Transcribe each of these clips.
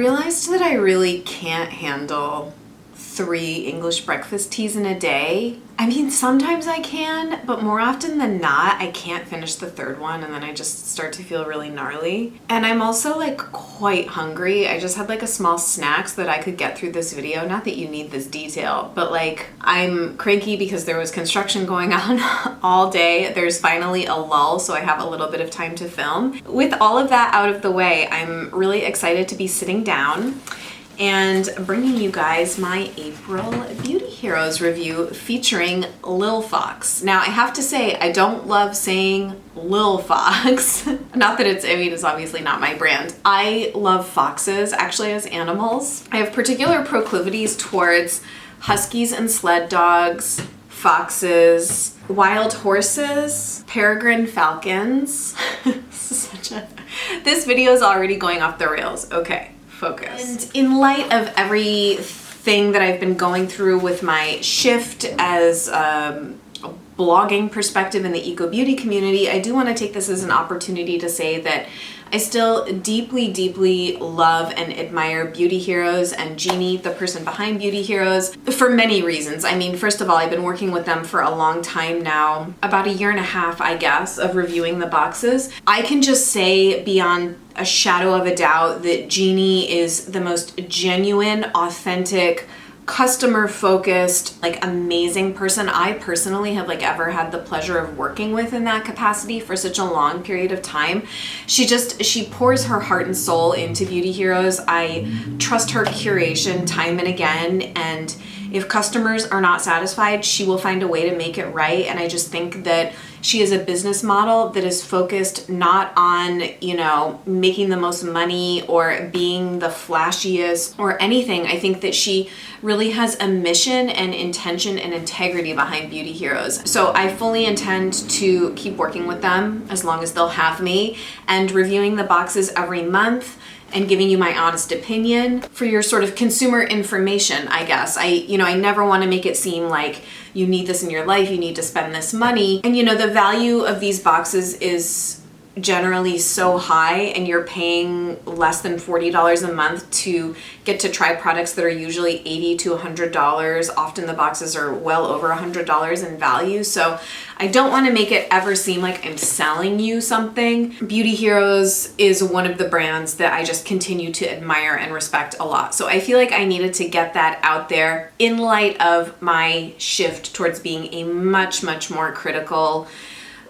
realized that I really can't handle 3 English breakfast teas in a day. I mean, sometimes I can, but more often than not, I can't finish the 3rd one and then I just start to feel really gnarly. And I'm also like quite hungry. I just had like a small snack so that I could get through this video. Not that you need this detail, but like I'm cranky because there was construction going on all day. There's finally a lull, so I have a little bit of time to film. With all of that out of the way, I'm really excited to be sitting down and bringing you guys my April Beauty Heroes review featuring LILFOX. Now, I have to say, I don't love saying LILFOX. Not that it's obviously not my brand. I love foxes, actually, as animals. I have particular proclivities towards huskies and sled dogs, foxes, wild horses, peregrine falcons. This video is already going off the rails. Okay. Focus. And in light of everything that I've been going through with my shift as a blogging perspective in the eco beauty community, I do want to take this as an opportunity to say that I still deeply, deeply love and admire Beauty Heroes and Jeannie, the person behind Beauty Heroes, for many reasons. I mean, first of all, I've been working with them for a long time now, about 1.5 years, I guess, of reviewing the boxes. I can just say beyond a shadow of a doubt that Jeannie is the most genuine, authentic, customer-focused, like amazing person I personally have like ever had the pleasure of working with in that capacity for such a long period of time. She pours her heart and soul into Beauty Heroes. I trust her curation time and again, and if customers are not satisfied, she will find a way to make it right. And I just think that she is a business model that is focused not on, you know, making the most money or being the flashiest or anything. I think that she really has a mission and intention and integrity behind Beauty Heroes. So I fully intend to keep working with them as long as they'll have me and reviewing the boxes every month and giving you my honest opinion for your sort of consumer information, I guess. I never want to make it seem like you need this in your life, you need to spend this money. And the value of these boxes is generally so high, and you're paying less than $40 a month to get to try products that are usually $80 to $100. Often the boxes are well over $100 in value. So I don't want to make it ever seem like I'm selling you something. Beauty Heroes is one of the brands that I just continue to admire and respect a lot. So I feel like I needed to get that out there in light of my shift towards being a much, much more critical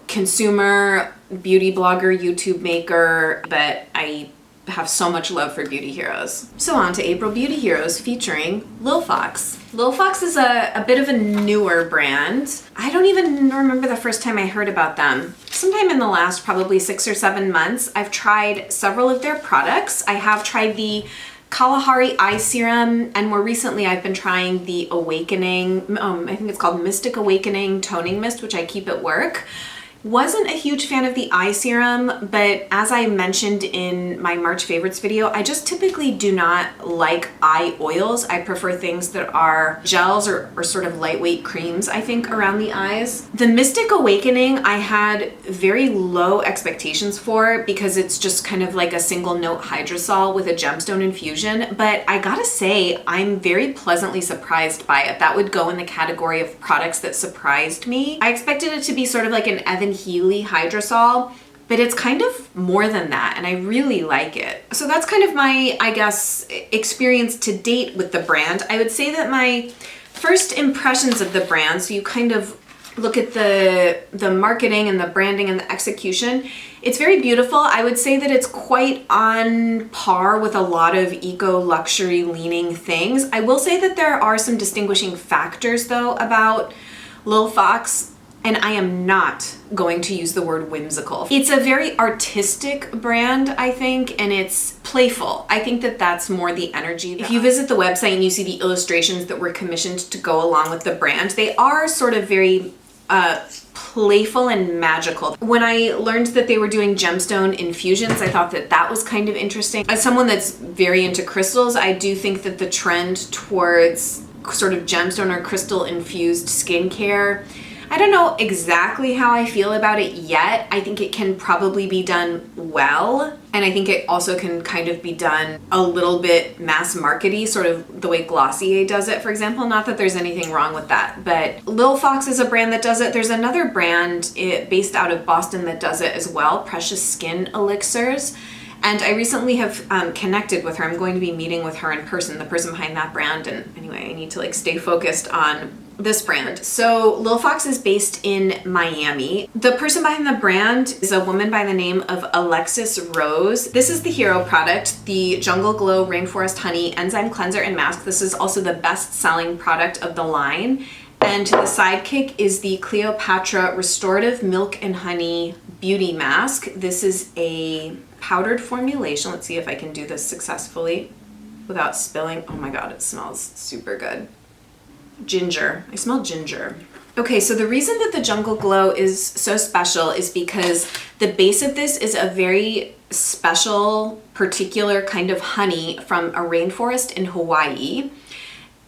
consumer beauty blogger, YouTube maker, but I have so much love for Beauty Heroes. So on to April Beauty Heroes featuring LILFOX. LILFOX is a bit of a newer brand. I don't even remember the first time I heard about them. Sometime in the last probably 6 or 7 months, I've tried several of their products. I have tried the Kalahari Eye Serum, and more recently I've been trying the Awakening, I think it's called Mystic Awakening Toning Mist, which I keep at work. Wasn't a huge fan of the eye serum, but as I mentioned in my March favorites video, I just typically do not like eye oils. I prefer things that are gels or sort of lightweight creams, I think, around the eyes. The Mystic Awakening I had very low expectations for because it's just kind of like a single note hydrosol with a gemstone infusion, but I gotta say, I'm very pleasantly surprised by it. That would go in the category of products that surprised me. I expected it to be sort of like an Evan Healy hydrosol, but it's kind of more than that, and I really like it. So that's kind of my, I guess, experience to date with the brand. I would say that my first impressions of the brand, so you kind of look at the marketing and the branding and the execution, it's very beautiful. I would say that it's quite on par with a lot of eco luxury leaning things. I will say that there are some distinguishing factors though about LILFOX, and I am not going to use the word whimsical. It's a very artistic brand, I think, and it's playful. I think that that's more the energy. If you visit the website and you see the illustrations that were commissioned to go along with the brand, they are sort of very playful and magical. When I learned that they were doing gemstone infusions, I thought that that was kind of interesting. As someone that's very into crystals, I do think that the trend towards sort of gemstone or crystal infused skincare, I don't know exactly how I feel about it yet. I think it can probably be done well. And I think it also can kind of be done a little bit mass markety, sort of the way Glossier does it, for example. Not that there's anything wrong with that, but LILFOX is a brand that does it. There's another brand based out of Boston that does it as well, Precious Skin Elixirs. And I recently have connected with her. I'm going to be meeting with her in person, the person behind that brand. And anyway, I need to like stay focused on this brand. So LILFOX is based in Miami. The person behind the brand is a woman by the name of Alexis Rose. This is the hero product, the Jungle Glow Rainforest Honey Enzyme Cleanser and Mask. This is also the best-selling product of the line. And the sidekick is the Cleopatra Restorative Milk and Honey Beauty Mask. This is a powdered formulation. Let's see if I can do this successfully without spilling. Oh my God, it smells super good. Ginger. I smell ginger. Okay, so the reason that the Jungle Glow is so special is because the base of this is a very special, particular kind of honey from a rainforest in Hawaii.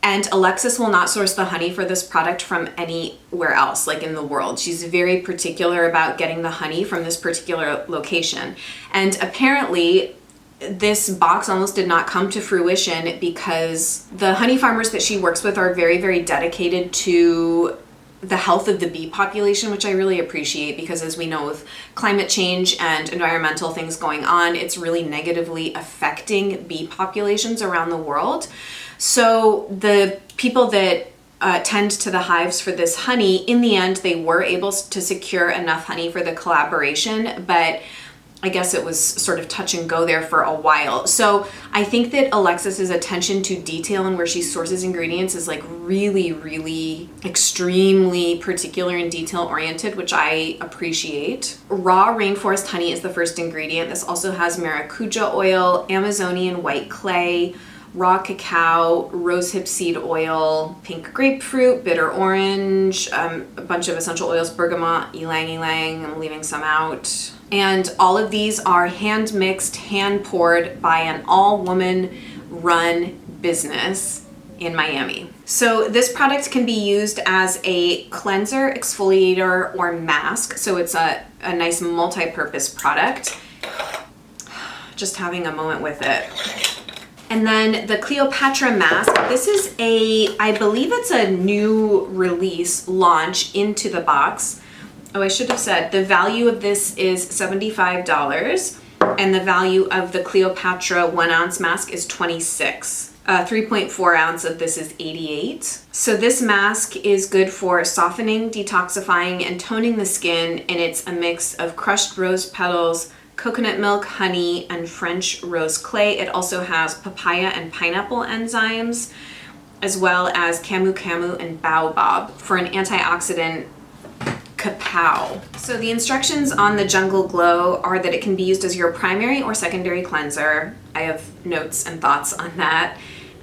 And Alexis will not source the honey for this product from anywhere else, like in the world. She's very particular about getting the honey from this particular location. And apparently, this box almost did not come to fruition because the honey farmers that she works with are very, very dedicated to the health of the bee population, which I really appreciate because as we know with climate change and environmental things going on, it's really negatively affecting bee populations around the world. So the people that tend to the hives for this honey, in the end, they were able to secure enough honey for the collaboration, but I guess it was sort of touch and go there for a while. So I think that Alexis's attention to detail and where she sources ingredients is like really, really extremely particular and detail oriented, which I appreciate. Raw rainforest honey is the first ingredient. This also has maracuja oil, Amazonian white clay, raw cacao, rosehip seed oil, pink grapefruit, bitter orange, a bunch of essential oils, bergamot, ylang ylang, I'm leaving some out. And all of these are hand mixed, hand poured by an all woman run business in Miami. So this product can be used as a cleanser, exfoliator, or mask. So it's a nice multi-purpose product. Just having a moment with it. And then the Cleopatra Mask, this is I believe it's a new release launch into the box. Oh, I should have said the value of this is $75 and the value of the Cleopatra 1 ounce mask is $26. 3.4 ounce of this is $88. So this mask is good for softening, detoxifying, and toning the skin, and it's a mix of crushed rose petals, coconut milk, honey, and French rose clay. It also has papaya and pineapple enzymes, as well as camu camu and baobab for an antioxidant kapow. So the instructions on the Jungle Glow are that it can be used as your primary or secondary cleanser. I have notes and thoughts on that.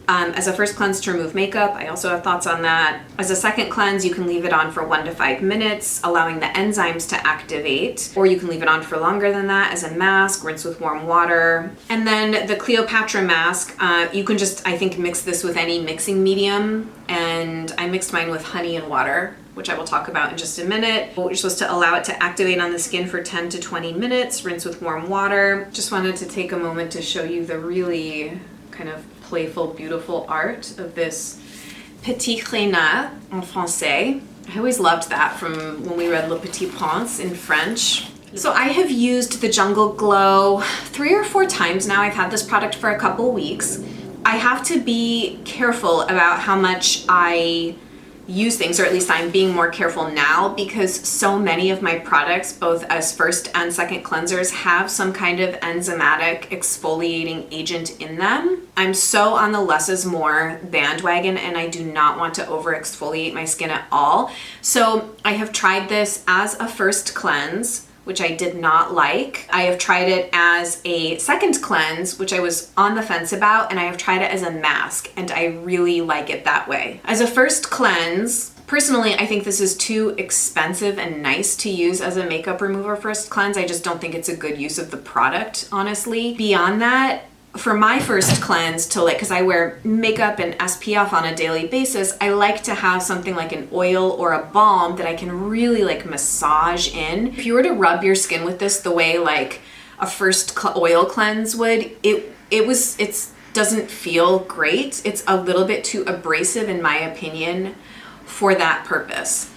As a first cleanse to remove makeup, I also have thoughts on that. As a second cleanse, you can leave it on for 1 to 5 minutes, allowing the enzymes to activate, or you can leave it on for longer than that as a mask, rinse with warm water. And then the Cleopatra mask, you can just, I think, mix this with any mixing medium, and I mixed mine with honey and water, which I will talk about in just a minute. You're supposed to allow it to activate on the skin for 10 to 20 minutes, rinse with warm water. Just wanted to take a moment to show you the really kind of playful, beautiful art of this Petit Kahina en français. I always loved that from when we read Le Petit Prince in French. So I have used the Jungle Glow 3 or 4 times now. I've had this product for a couple weeks. I have to be careful about how much I use things, or at least I'm being more careful now, because so many of my products, both as first and second cleansers, have some kind of enzymatic exfoliating agent in them. I'm so on the less is more bandwagon, and I do not want to over exfoliate my skin at all. So I have tried this as a first cleanse, which I did not like. I have tried it as a second cleanse, which I was on the fence about, and I have tried it as a mask, and I really like it that way. As a first cleanse, personally, I think this is too expensive and nice to use as a makeup remover first cleanse. I just don't think it's a good use of the product, honestly. Beyond that, for my first cleanse to like, because I wear makeup and SPF on a daily basis, I like to have something like an oil or a balm that I can really like massage in. If you were to rub your skin with this the way like a first oil cleanse would, it doesn't feel great. It's a little bit too abrasive in my opinion for that purpose.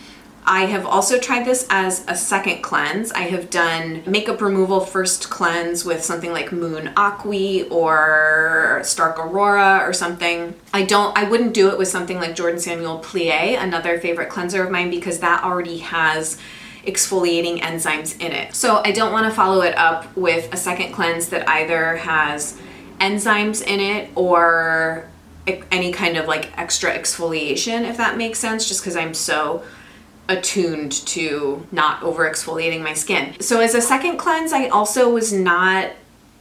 I have also tried this as a second cleanse. I have done makeup removal first cleanse with something like Moon Aqua or Stark Aurora or something. I wouldn't do it with something like Jordan Samuel Plie, another favorite cleanser of mine, because that already has exfoliating enzymes in it. So I don't want to follow it up with a second cleanse that either has enzymes in it or any kind of like extra exfoliation, if that makes sense, just because I'm so attuned to not over exfoliating my skin. So as a second cleanse, I also was not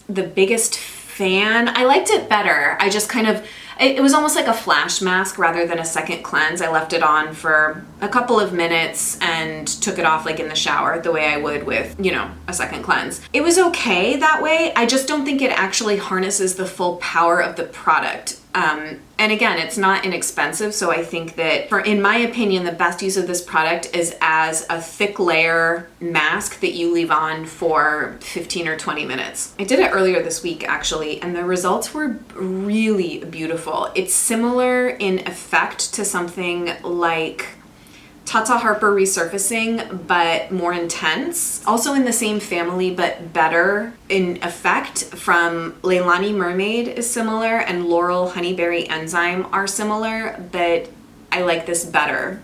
the biggest fan. I liked it better. I just kind of, it was almost like a flash mask rather than a second cleanse. I left it on for a couple of minutes and took it off like in the shower the way I would with, you know, a second cleanse. It was okay that way. I just don't think it actually harnesses the full power of the product. And again, it's not inexpensive, so I think that, in my opinion, the best use of this product is as a thick layer mask that you leave on for 15 or 20 minutes. I did it earlier this week, actually, and the results were really beautiful. It's similar in effect to something like Tata Harper Resurfacing, but more intense. Also in the same family, but better in effect. From Leilani Mermaid is similar, and Laurel Honeyberry Enzyme are similar, but I like this better.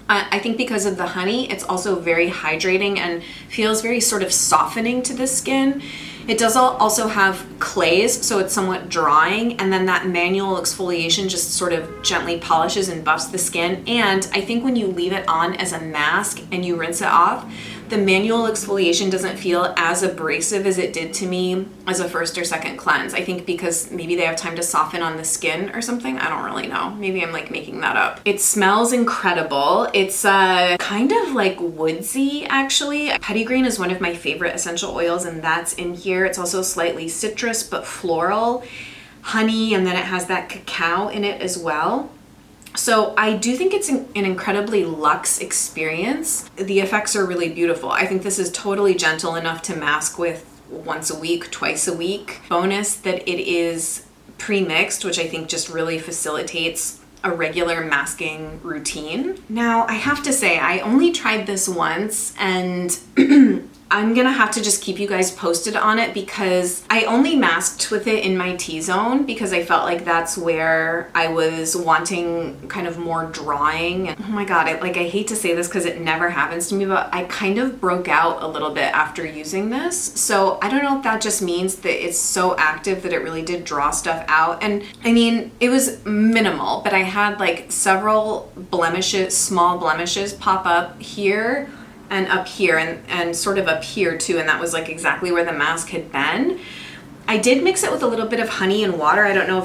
I think because of the honey, it's also very hydrating and feels very sort of softening to the skin. It does also have clays, so it's somewhat drying, and then that manual exfoliation just sort of gently polishes and buffs the skin. And I think when you leave it on as a mask and you rinse it off, the manual exfoliation doesn't feel as abrasive as it did to me as a first or second cleanse. I think because maybe they have time to soften on the skin or something. I don't really know. Maybe I'm like making that up. It smells incredible. It's kind of like woodsy, actually. Petitgreen is one of my favorite essential oils, and that's in here. It's also slightly citrus but floral, honey, and then it has that cacao in it as well. So I do think it's an incredibly luxe experience. The effects are really beautiful. I think this is totally gentle enough to mask with once a week, twice a week. Bonus that it is pre-mixed, which I think just really facilitates a regular masking routine. Now, I have to say, I only tried this once, and I'm gonna have to just keep you guys posted on it, because I only masked with it in my T-zone because I felt like that's where I was wanting kind of more drawing. And oh my god, I hate to say this because it never happens to me, but I kind of broke out a little bit after using this. So I don't know if that just means that it's so active that it really did draw stuff out. And I mean, it was minimal, but I had like several blemishes, small blemishes pop up here and up here and sort of up here too, and that was like exactly where the mask had been. I did mix it with a little bit of honey and water. I don't know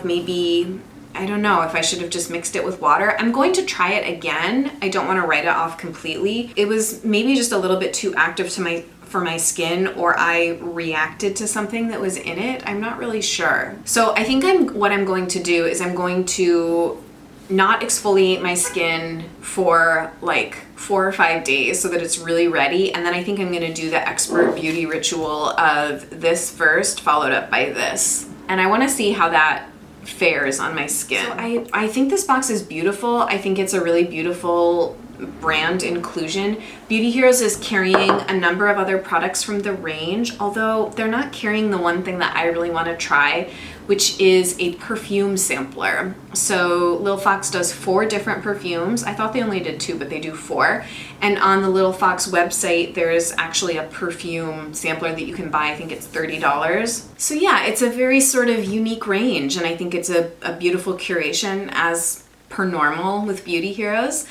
if I should have just mixed it with water. I'm going to try it again. I don't want to write it off completely. It was maybe just a little bit too active for my skin, or I reacted to something that was in it. I'm not really sure. So I think what I'm going to do is I'm going to not exfoliate my skin for like 4 or 5 days so that it's really ready, and then I think I'm gonna do the expert beauty ritual of this first, followed up by this. And I wanna see how that fares on my skin. So I think this box is beautiful. I think it's a really beautiful brand inclusion. Beauty Heroes is carrying a number of other products from the range, although they're not carrying the one thing that I really want to try, which is a perfume sampler. So LILFOX does 4 different perfumes. I thought they only did 2, but they do 4. And on the LILFOX website, there's actually a perfume sampler that you can buy. I think it's $30. So yeah, it's a very sort of unique range, and I think it's a beautiful curation as per normal with Beauty Heroes.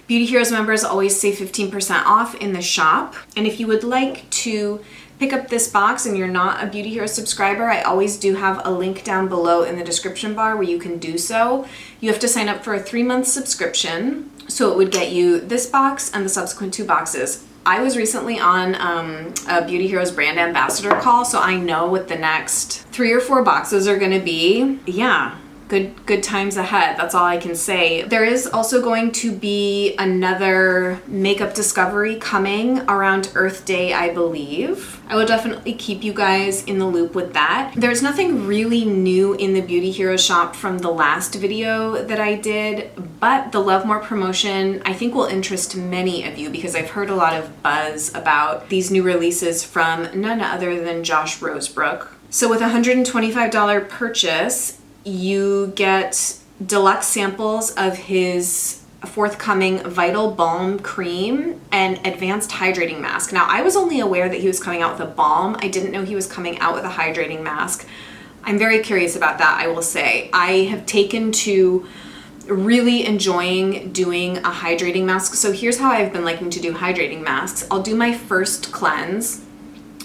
Beauty Heroes members always save 15% off in the shop. And if you would like to pick up this box and you're not a Beauty Heroes subscriber, I always do have a link down below in the description bar where you can do so. You have to sign up for a 3-month subscription. So it would get you this box and the subsequent 2 boxes. I was recently on a Beauty Heroes brand ambassador call, so I know what the next 3 or 4 boxes are gonna be. Yeah. Good times ahead. That's all I can say. There is also going to be another makeup discovery coming around Earth Day, I believe. I will definitely keep you guys in the loop with that. There's nothing really new in the Beauty Hero shop from the last video that I did, but the Love More promotion I think will interest many of you because I've heard a lot of buzz about these new releases from none other than Josh Rosebrook. So with a $125 purchase, you get deluxe samples of his forthcoming Vital Balm Cream and Advanced Hydrating Mask. Now, I was only aware that he was coming out with a balm. I didn't know he was coming out with a hydrating mask. I'm very curious about that, I will say. I have taken to really enjoying doing a hydrating mask. So here's how I've been liking to do hydrating masks. I'll do my first cleanse,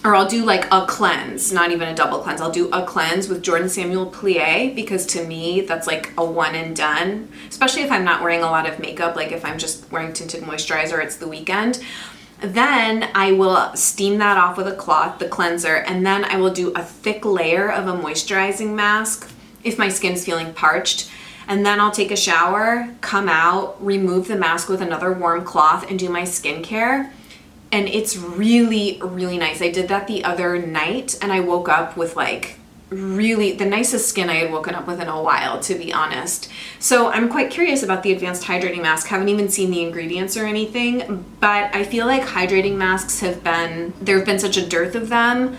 or I'll do like a cleanse, not even a double cleanse. I'll do a cleanse with Jordan Samuel Plie because to me, that's like a one and done, especially if I'm not wearing a lot of makeup, like if I'm just wearing tinted moisturizer, it's the weekend. Then I will steam that off with a cloth, the cleanser, and then I will do a thick layer of a moisturizing mask if my skin's feeling parched. And then I'll take a shower, come out, remove the mask with another warm cloth and do my skincare. And it's really, really nice. I did that the other night and I woke up with like really the nicest skin I had woken up with in a while, to be honest. So I'm quite curious about the Advanced Hydrating Mask. Haven't even seen the ingredients or anything, but I feel like hydrating masks there have been such a dearth of them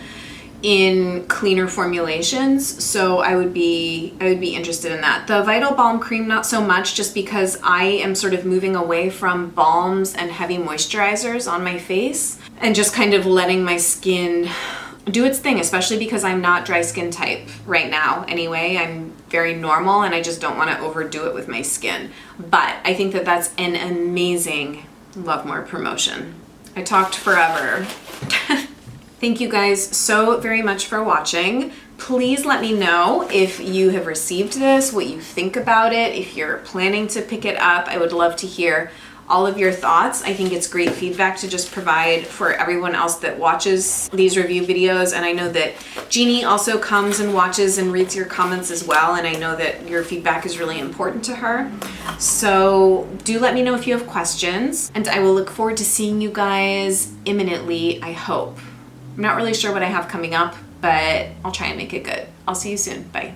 in cleaner formulations, so I would be interested in that. The Vital Balm Cream, not so much, just because I am sort of moving away from balms and heavy moisturizers on my face and just kind of letting my skin do its thing, especially because I'm not dry skin type right now anyway. I'm very normal and I just don't want to overdo it with my skin. But I think that that's an amazing Love More promotion. I talked forever. Thank you guys so very much for watching. Please let me know if you have received this, what you think about it, if you're planning to pick it up. I would love to hear all of your thoughts. I think it's great feedback to just provide for everyone else that watches these review videos. And I know that Jeannie also comes and watches and reads your comments as well. And I know that your feedback is really important to her. So do let me know if you have questions. And I will look forward to seeing you guys imminently, I hope. I'm not really sure what I have coming up, but I'll try and make it good. I'll see you soon. Bye.